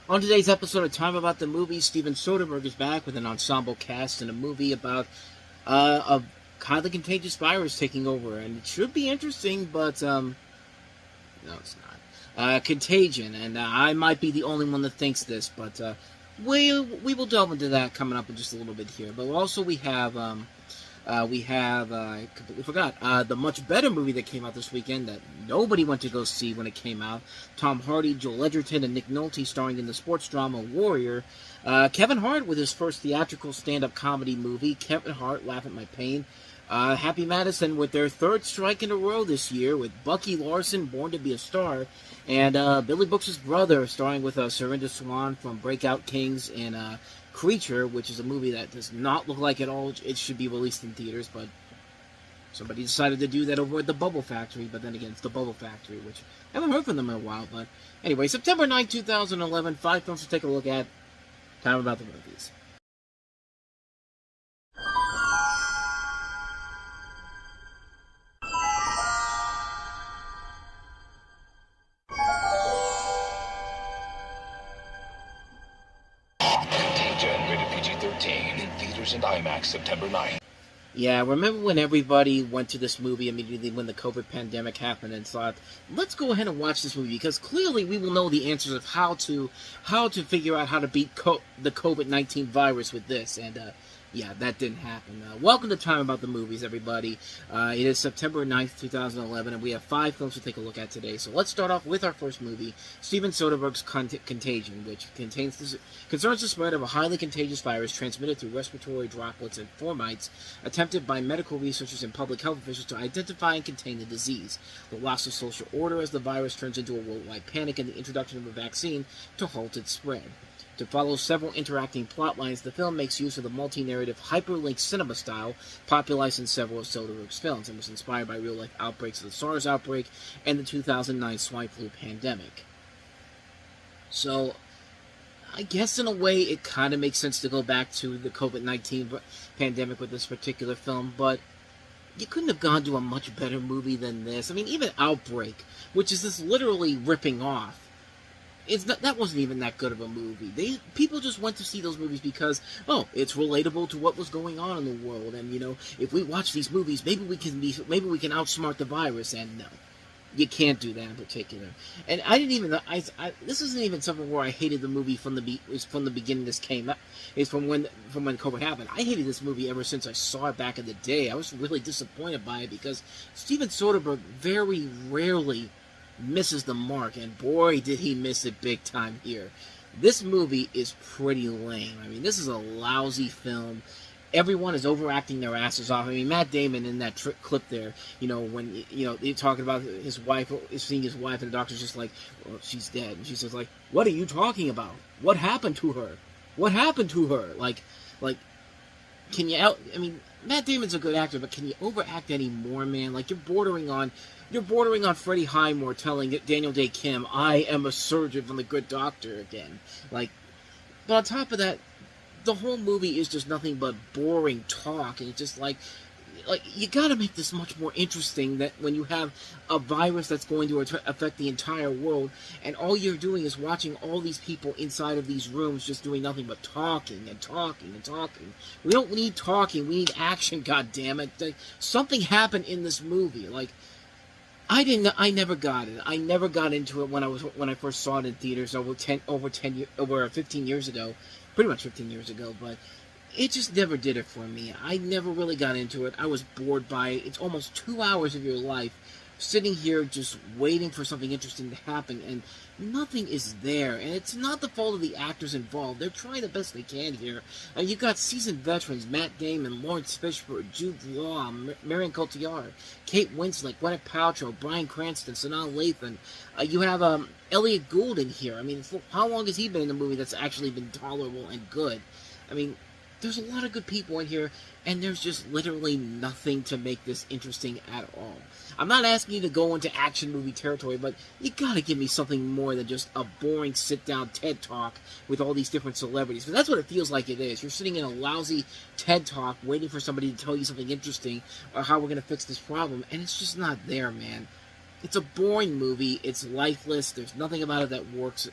On today's episode of Time About the Movies, Steven Soderbergh is back with an ensemble cast in a movie about a highly contagious virus taking over, and it should be interesting, but no, it's not. Contagion, and I might be the only one that thinks this, but we will delve into that coming up in just a little bit here. But also we have I completely forgot, the much better movie that came out this weekend that nobody went to go see when it came out. Tom Hardy, Joel Edgerton, and Nick Nolte starring in the sports drama Warrior. Kevin Hart with his first theatrical stand-up comedy movie, Kevin Hart, Laugh at My Pain. Happy Madison with their third strike in a row this year, with Bucky Larson, Born to be a Star, and Billy Brooks' brother, starring with Surinder Swan from Breakout Kings and Creature, which is a movie that does not look like at all it should be released in theaters, but somebody decided to do that over at the Bubble Factory. But then again, it's the Bubble Factory, which I haven't heard from them in a while. But anyway, September 9, 2011, 5 films to take a look at. Time About the Movies. Contagion, rated PG-13, in theaters and IMAX September 9th. Yeah, remember when everybody went to this movie immediately when the COVID pandemic happened and thought, let's go ahead and watch this movie, because clearly we will know the answers of how to figure out how to beat the COVID-19 virus with this, and yeah, that didn't happen. Welcome to Time About the Movies, everybody. It is September 9th, 2011, and we have 5 films to take a look at today. So let's start off with our first movie, Steven Soderbergh's Contagion, which concerns the spread of a highly contagious virus transmitted through respiratory droplets and formites, attempted by medical researchers and public health officials to identify and contain the disease. The loss of social order as the virus turns into a worldwide panic, and the introduction of a vaccine to halt its spread. To follow several interacting plot lines, the film makes use of the multi-narrative hyperlink cinema style popularized in several of Soderbergh's films, and was inspired by real-life outbreaks of the SARS outbreak and the 2009 swine flu pandemic. So, I guess in a way it kind of makes sense to go back to the COVID-19 pandemic with this particular film, but you couldn't have gone to a much better movie than this. I mean, even Outbreak, which is this literally ripping off, that wasn't even that good of a movie. People just went to see those movies because, oh, it's relatable to what was going on in the world, and if we watch these movies, maybe we can outsmart the virus. And no, you can't do that in particular. And I didn't even. This isn't even something where I hated the movie from the beginning. This came up. It's from when COVID happened. I hated this movie ever since I saw it back in the day. I was really disappointed by it because Steven Soderbergh very rarely misses the mark, and boy did he miss it big time here. This movie is pretty lame. I mean, this is a lousy film. Everyone is overacting their asses off. I mean, Matt Damon in that clip there, when they're talking about his wife, seeing his wife, and the doctor's just like, well, she's dead, and she says like, what are you talking about? What happened to her? What happened to her? Like can you I mean, Matt Damon's a good actor, but can you overact any more, man? Like, you're bordering on Freddie Highmore telling Daniel Day Kim, I am a surgeon from The Good Doctor again. Like, but on top of that, the whole movie is just nothing but boring talk, and it's just like you gotta make this much more interesting, that when you have a virus that's going to affect the entire world, and all you're doing is watching all these people inside of these rooms just doing nothing but talking and talking and talking. We don't need talking, we need action, goddammit. Something happened in this movie. Like, I never got it. I never got into it when I first saw it in theaters over 15 years ago. Pretty much 15 years ago, but it just never did it for me. I never really got into it. I was bored by it. It's almost 2 hours of your life sitting here just waiting for something interesting to happen, and nothing is there. And it's not the fault of the actors involved. They're trying the best they can here. You've got seasoned veterans, Matt Damon, Lawrence Fishburne, Jude Law, Marion Cotillard, Kate Winslet, Gwyneth Paltrow, Bryan Cranston, Sanaa Lathan. You have Elliot Gould in here. I mean, how long has he been in a movie that's actually been tolerable and good? I mean, there's a lot of good people in here, and there's just literally nothing to make this interesting at all. I'm not asking you to go into action movie territory, but you gotta give me something more than just a boring sit-down TED Talk with all these different celebrities. Because that's what it feels like it is. You're sitting in a lousy TED Talk waiting for somebody to tell you something interesting or how we're gonna fix this problem, and it's just not there, man. It's a boring movie. It's lifeless. There's nothing about it that works.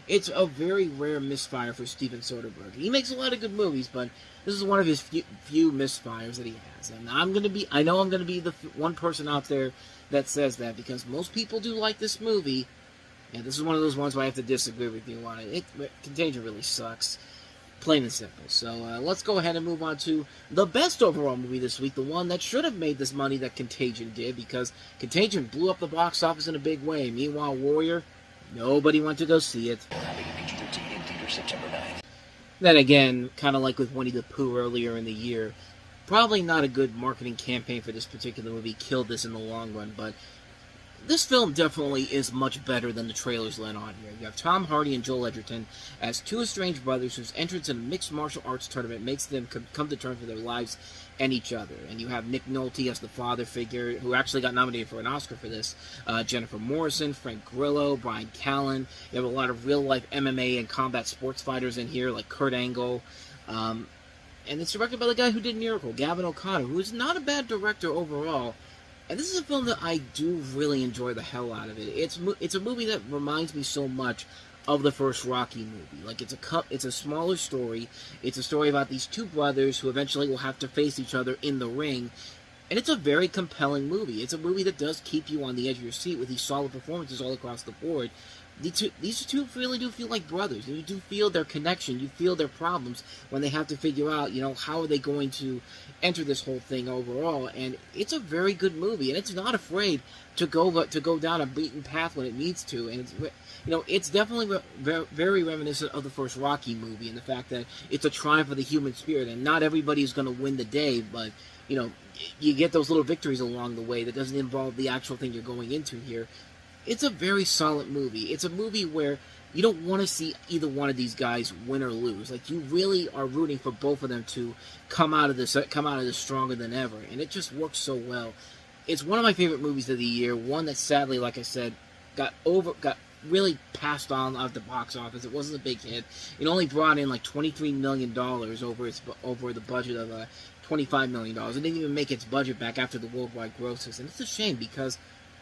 It's a very rare misfire for Steven Soderbergh. He makes a lot of good movies, but this is one of his few misfires that he has. And I know I'm gonna be the one person out there that says that, because most people do like this movie. And this is one of those ones where I have to disagree with you on it. Contagion really sucks. Plain and simple. So let's go ahead and move on to the best overall movie this week. The one that should have made this money that Contagion did, because Contagion blew up the box office in a big way. Meanwhile, Warrior, nobody went to go see it. PG-13 in theaters September 9th. Then again, kind of like with Winnie the Pooh earlier in the year, probably not a good marketing campaign for this particular movie. Killed this in the long run, but this film definitely is much better than the trailers let on here. You have Tom Hardy and Joel Edgerton as two estranged brothers whose entrance in a mixed martial arts tournament makes them come to terms with their lives and each other. And you have Nick Nolte as the father figure, who actually got nominated for an Oscar for this. Jennifer Morrison, Frank Grillo, Bryan Callen. You have a lot of real-life MMA and combat sports fighters in here, like Kurt Angle. And it's directed by the guy who did Miracle, Gavin O'Connor, who is not a bad director overall. And this is a film that I do really enjoy the hell out of it. It's a movie that reminds me so much of the first Rocky movie. Like, it's a smaller story. It's a story about these two brothers who eventually will have to face each other in the ring. And it's a very compelling movie. It's a movie that does keep you on the edge of your seat with these solid performances all across the board. These two really do feel like brothers. You do feel their connection. You feel their problems when they have to figure out, how are they going to enter this whole thing overall. And it's a very good movie, and it's not afraid to go down a beaten path when it needs to. And it's definitely very reminiscent of the first Rocky movie, and the fact that it's a triumph of the human spirit, and not everybody is going to win the day, but you get those little victories along the way that doesn't involve the actual thing you're going into here. It's a very solid movie. It's a movie where you don't want to see either one of these guys win or lose. Like, you really are rooting for both of them to come out of this stronger than ever, and it just works so well. It's one of my favorite movies of the year. One that sadly, like I said, got really passed on out of the box office. It wasn't a big hit. It only brought in like $23 million over the budget of $25 million. It didn't even make its budget back after the worldwide grosses, and it's a shame because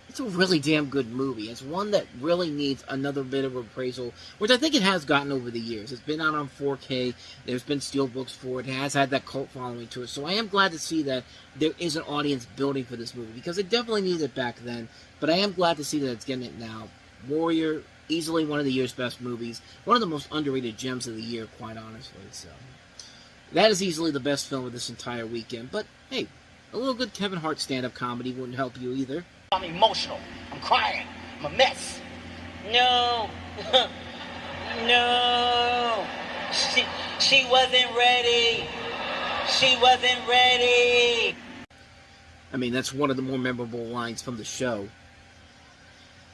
it's a really damn good movie. It's one that really needs another bit of appraisal, which I think it has gotten over the years. It's been out on 4K. There's been steelbooks for it. It has had that cult following to it. So I am glad to see that there is an audience building for this movie, because it definitely needed it back then. But I am glad to see that it's getting it now. Warrior, easily one of the year's best movies. One of the most underrated gems of the year, quite honestly. So that is easily the best film of this entire weekend. But hey, a little good Kevin Hart stand-up comedy wouldn't help you either. I'm emotional. I'm crying. I'm a mess. No. No. She wasn't ready. She wasn't ready. I mean, that's one of the more memorable lines from the show.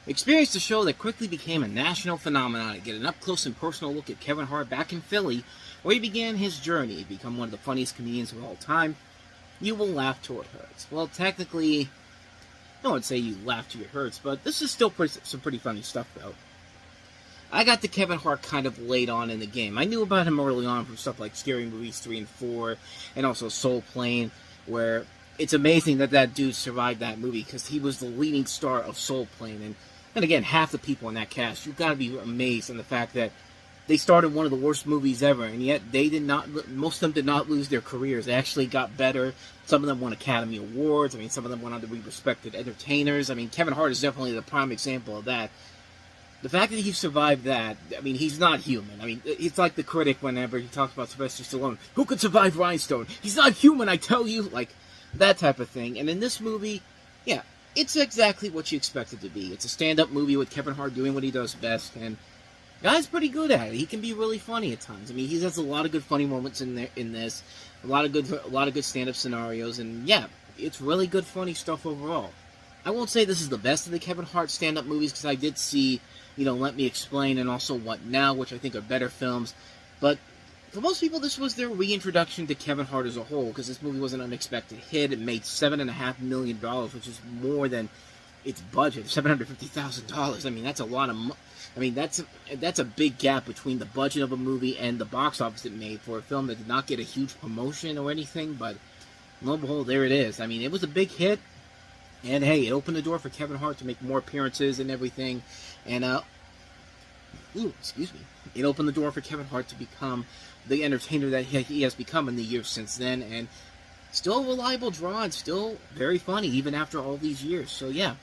Experience the show that quickly became a national phenomenon and get an up-close and personal look at Kevin Hart back in Philly, where he began his journey to become one of the funniest comedians of all time. You will laugh till it hurts. Well, technically, I wouldn't say you laugh till it hurts, but this is still some pretty funny stuff, though. I got to Kevin Hart kind of late on in the game. I knew about him early on from stuff like Scary Movies 3 and 4, and also Soul Plane, where it's amazing that dude survived that movie, because he was the leading star of Soul Plane. And again, half the people in that cast, you've got to be amazed on the fact that they started one of the worst movies ever, and yet most of them did not lose their careers. They actually got better. Some of them won Academy Awards. I mean, some of them went on to be respected entertainers. I mean, Kevin Hart is definitely the prime example of that. The fact that he survived that, I mean, he's not human. I mean, it's like the critic whenever he talks about Sylvester Stallone. Who could survive Rhinestone? He's not human, I tell you! Like, that type of thing. And in this movie, yeah, it's exactly what you expect it to be. It's a stand-up movie with Kevin Hart doing what he does best, and guy's pretty good at it. He can be really funny at times. I mean, he has a lot of good funny moments in this, a lot of good stand-up scenarios, and yeah, it's really good funny stuff overall. I won't say this is the best of the Kevin Hart stand-up movies, because I did see, Let Me Explain and also What Now, which I think are better films, but for most people, this was their reintroduction to Kevin Hart as a whole, because this movie was an unexpected hit. It made $7.5 million, which is more than its budget, $750,000. I mean, that's a lot of I mean, that's a big gap between the budget of a movie and the box office it made for a film that did not get a huge promotion or anything, but lo and behold, there it is. I mean, it was a big hit, and hey, it opened the door for Kevin Hart to make more appearances and everything, and Excuse me. It opened the door for Kevin Hart to become the entertainer that he has become in the years since then, and still a reliable draw and still very funny even after all these years. So yeah,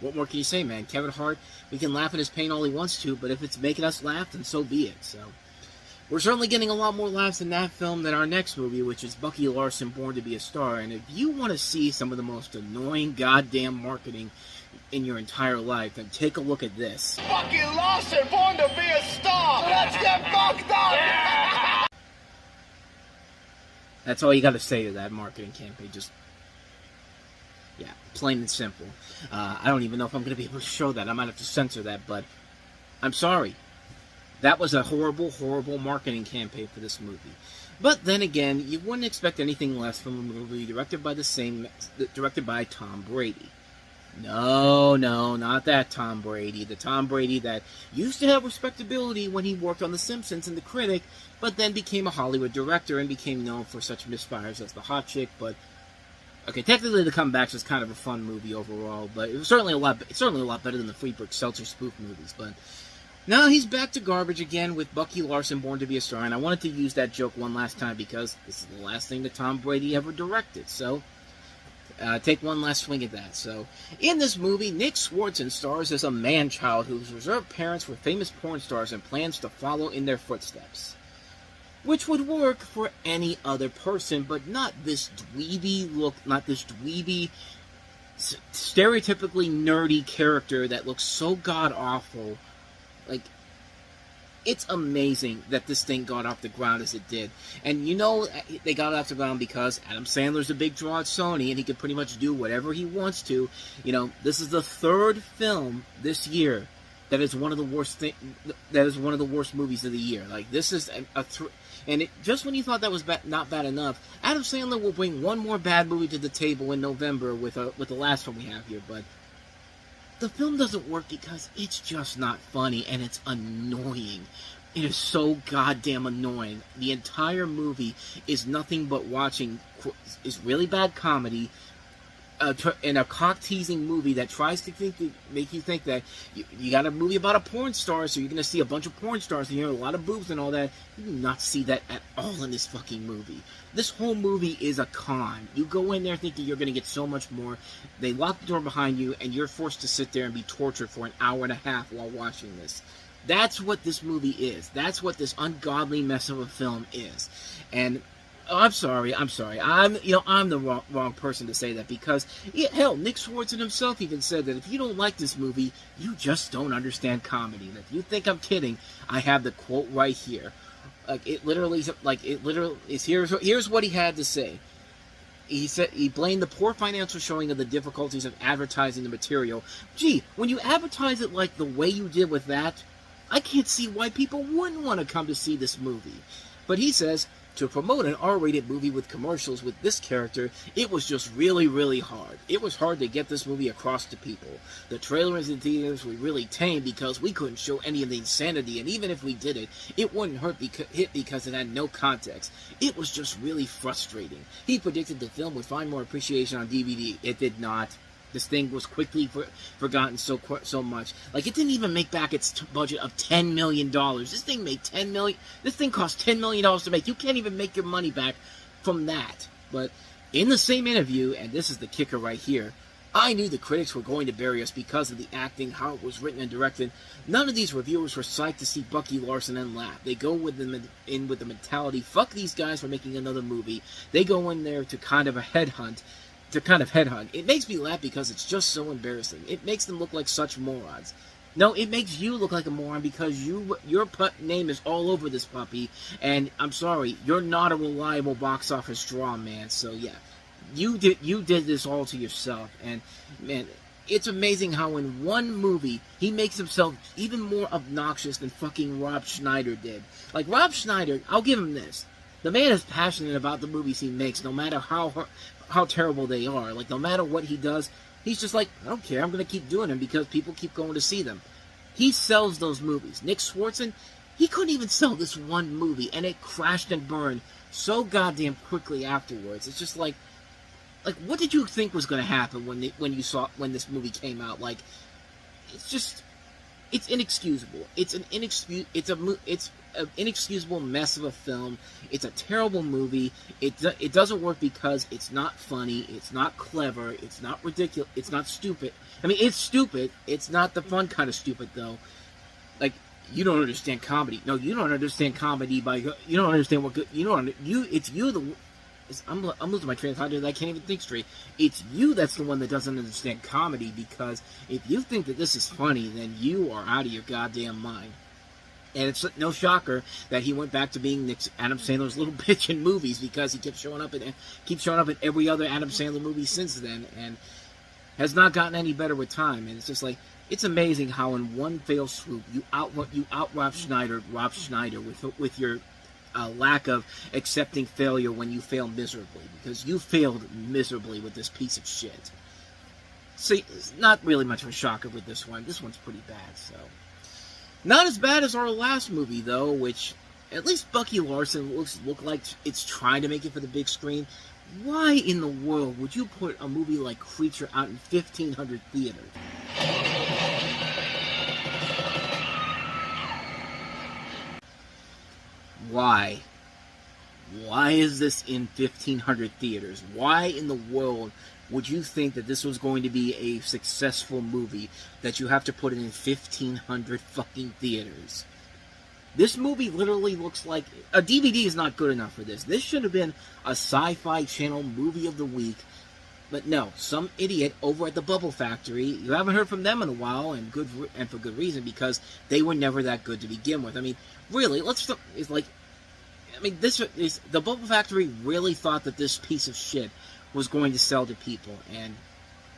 what more can you say, man? Kevin Hart, we can laugh at his pain all he wants to, but if it's making us laugh, then so be it. So we're certainly getting a lot more laughs in that film than our next movie, which is Bucky Larson, Born to Be a Star. And if you want to see some of the most annoying goddamn marketing in your entire life, then take a look at this. Bucky Larson, Born to Be a Star! Let's get fucked up! That's all you got to say to that marketing campaign. Just, yeah, plain and simple. I don't even know if I'm going to be able to show that. I might have to censor that, but I'm sorry. That was a horrible, horrible marketing campaign for this movie. But then again, you wouldn't expect anything less from a movie directed by Tom Brady. No, not that Tom Brady. The Tom Brady that used to have respectability when he worked on The Simpsons and The Critic, but then became a Hollywood director and became known for such misfires as The Hot Chick. But okay, technically The Comebacks was kind of a fun movie overall, but it was certainly a lot better than the Freebird Seltzer spoof movies. But now he's back to garbage again with Bucky Larson, Born to Be a Star, and I wanted to use that joke one last time because this is the last thing that Tom Brady ever directed. So take one last swing at that. So, in this movie, Nick Swardson stars as a man-child whose reserved parents were famous porn stars and plans to follow in their footsteps. Which would work for any other person, but not this dweeby, stereotypically nerdy character that looks so god-awful. Like, it's amazing that this thing got off the ground as it did. And you know they got it off the ground because Adam Sandler's a big draw at Sony, and he can pretty much do whatever he wants to. You know, this is the third film this year that is one of the worst movies of the year. Like, this is just when you thought that was not bad enough, Adam Sandler will bring one more bad movie to the table in November with the last one we have here, but the film doesn't work because it's just not funny, and it's annoying. It is so goddamn annoying. The entire movie is nothing but is really bad comedy, in a cock-teasing movie that tries to make you think that you got a movie about a porn star, so you're going to see a bunch of porn stars and you hear a lot of boobs and all that. You do not see that at all in this fucking movie. This whole movie is a con. You go in there thinking you're going to get so much more. They lock the door behind you, and you're forced to sit there and be tortured for an hour and a half while watching this. That's what this movie is. That's what this ungodly mess of a film is. And I'm sorry. I'm the wrong person to say that because, hell, Nick Swardson himself even said that if you don't like this movie, you just don't understand comedy. And if you think I'm kidding, I have the quote right here. Here's what he had to say. He said he blamed the poor financial showing of the difficulties of advertising the material. Gee, when you advertise it like the way you did with that, I can't see why people wouldn't want to come to see this movie. But he says, to promote an R-rated movie with commercials with this character, it was just really, really hard. It was hard to get this movie across to people. The trailers in theaters were really tame because we couldn't show any of the insanity, and even if we did it, it wouldn't hit because it had no context. It was just really frustrating. He predicted the film would find more appreciation on DVD. It did not. This thing was quickly forgotten so much. Like, it didn't even make back its budget of $10 million. This thing made $10 million. This thing cost $10 million to make. You can't even make your money back from that. But in the same interview, and this is the kicker right here, I knew the critics were going to bury us because of the acting, how it was written and directed. None of these reviewers were psyched to see Bucky Larson and laugh. They go with the mentality, fuck these guys for making another movie. They go in there to kind of headhunt. It makes me laugh because it's just so embarrassing. It makes them look like such morons. No, it makes you look like a moron because your name is all over this puppy, and I'm sorry, you're not a reliable box office draw, man. So yeah, you did this all to yourself, and man, it's amazing how in one movie he makes himself even more obnoxious than fucking Rob Schneider did. Like, Rob Schneider, I'll give him this. The man is passionate about the movies he makes, no matter how terrible they are. Like, no matter what he does, he's just like, I don't care, I'm going to keep doing them because people keep going to see them. He sells those movies. Nick Swardson, he couldn't even sell this one movie, and it crashed and burned so goddamn quickly afterwards. It's just like what did you think was going to happen when this movie came out? Like, it's just, it's inexcusable. It's an inexcusable mess of a film. It's a terrible movie. It doesn't work because it's not funny. It's not clever. It's not ridiculous. It's not stupid. I mean, it's stupid. It's not the fun kind of stupid though. Like, you don't understand comedy. No, you don't understand comedy you don't understand what good. I'm losing my train of thought. I can't even think straight. It's you that's the one that doesn't understand comedy, because if you think that this is funny, then you are out of your goddamn mind. And it's no shocker that he went back to being Adam Sandler's little bitch in movies, because he keeps showing up in every other Adam Sandler movie since then, and has not gotten any better with time. And it's just like, it's amazing how in one fell swoop you out Rob Schneider with your lack of accepting failure when you fail miserably, because you failed miserably with this piece of shit. See, it's not really much of a shocker with this one. This one's pretty bad, so. Not as bad as our last movie, though, which at least Bucky Larson look like it's trying to make it for the big screen. Why in the world would you put a movie like Creature out in 1,500 theaters? Why? Why is this in 1,500 theaters? Why in the world would you think that this was going to be a successful movie that you have to put it in 1,500 fucking theaters? This movie literally looks like... A DVD is not good enough for this. This should have been a Sci-Fi Channel movie of the week. But no, some idiot over at the Bubble Factory, you haven't heard from them in a while, and for good reason, because they were never that good to begin with. I mean, really, the Bubble Factory really thought that this piece of shit was going to sell to people, and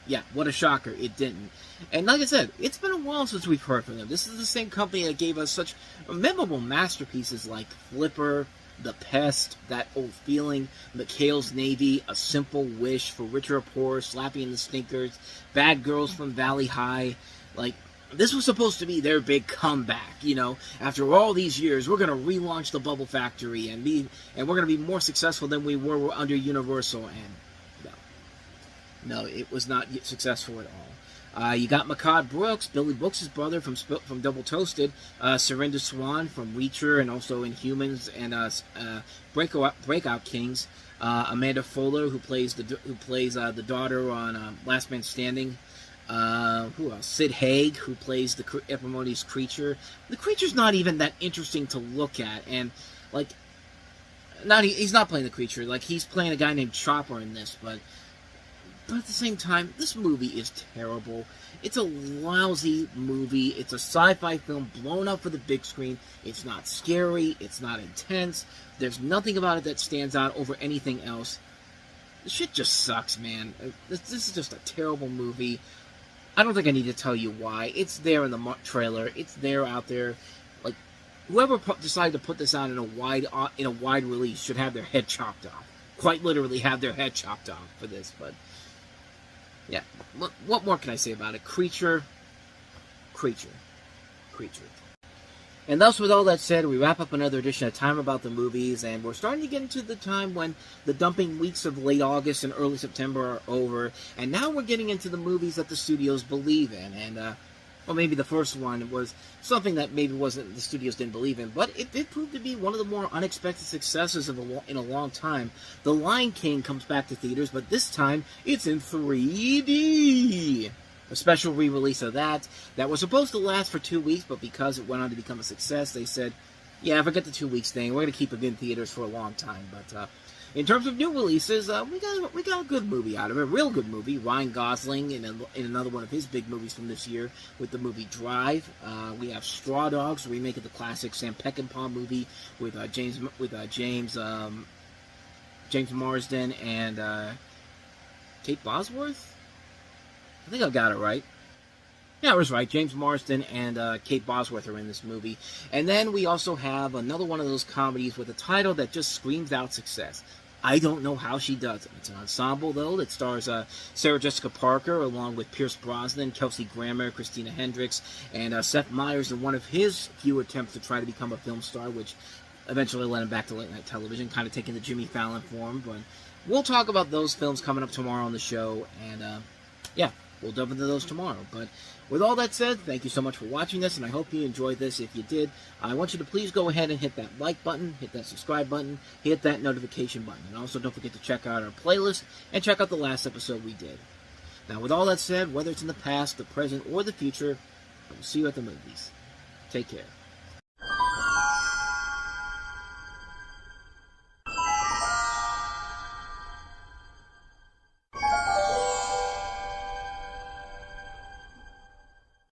yeah, what a shocker, it didn't. And like I said, it's been a while since we've heard from them. This is the same company that gave us such memorable masterpieces like Flipper, The Pest, That Old Feeling, McHale's Navy, A Simple Wish, For Richer or Poorer, Slappy and the Stinkers, Bad Girls from Valley High. Like, this was supposed to be their big comeback, you know. After all these years, we're going to relaunch the Bubble Factory and we're going to be more successful than we were under Universal. And no, it was not successful at all. You got Makad Brooks, Billy Brooks' brother from Double Toasted, Surinder Swan from Reacher and also Inhumans and Breakout Kings, Amanda Fuller who plays the daughter on Last Man Standing. Who else? Sid Haig, who plays the Epimonious Creature. The Creature's not even that interesting to look at, and like, he's not playing the Creature. Like, he's playing a guy named Chopper in this, but at the same time, this movie is terrible. It's a lousy movie. It's a sci-fi film blown up for the big screen. It's not scary. It's not intense. There's nothing about it that stands out over anything else. This shit just sucks, man. This is just a terrible movie. I don't think I need to tell you why. It's there in the trailer. It's there out there. Like, whoever decided to put this out in a wide release should have their head chopped off. Quite literally have their head chopped off for this, but yeah. What more can I say about it? Creature. And thus, with all that said, we wrap up another edition of Time About the Movies, and we're starting to get into the time when the dumping weeks of late August and early September are over, and now we're getting into the movies that the studios believe in, and, well, maybe the first one was something that maybe the studios didn't believe in, but it did prove to be one of the more unexpected successes in a long time. The Lion King comes back to theaters, but this time, it's in 3D! A special re-release of that was supposed to last for 2 weeks, but because it went on to become a success, they said, yeah, forget the 2 weeks thing, we're going to keep it in theaters for a long time. But in terms of new releases, we got a good movie out of it, a real good movie. Ryan Gosling in another one of his big movies from this year with the movie Drive. We have Straw Dogs, a remake of the classic Sam Peckinpah movie with James Marsden and Kate Bosworth. I think I got it right. Yeah, I was right. James Marsden and Kate Bosworth are in this movie. And then we also have another one of those comedies with a title that just screams out success. I Don't Know How She Does It. It's an ensemble, though, that stars Sarah Jessica Parker, along with Pierce Brosnan, Kelsey Grammer, Christina Hendricks, and Seth Meyers in one of his few attempts to try to become a film star, which eventually led him back to late-night television, kind of taking the Jimmy Fallon form. But we'll talk about those films coming up tomorrow on the show. And, yeah. we'll delve into those tomorrow. But with all that said, thank you so much for watching this, and I hope you enjoyed this. If you did, I want you to please go ahead and hit that like button, hit that subscribe button, hit that notification button. And also don't forget to check out our playlist and check out the last episode we did. Now, with all that said, whether it's in the past, the present, or the future, I will see you at the movies. Take care.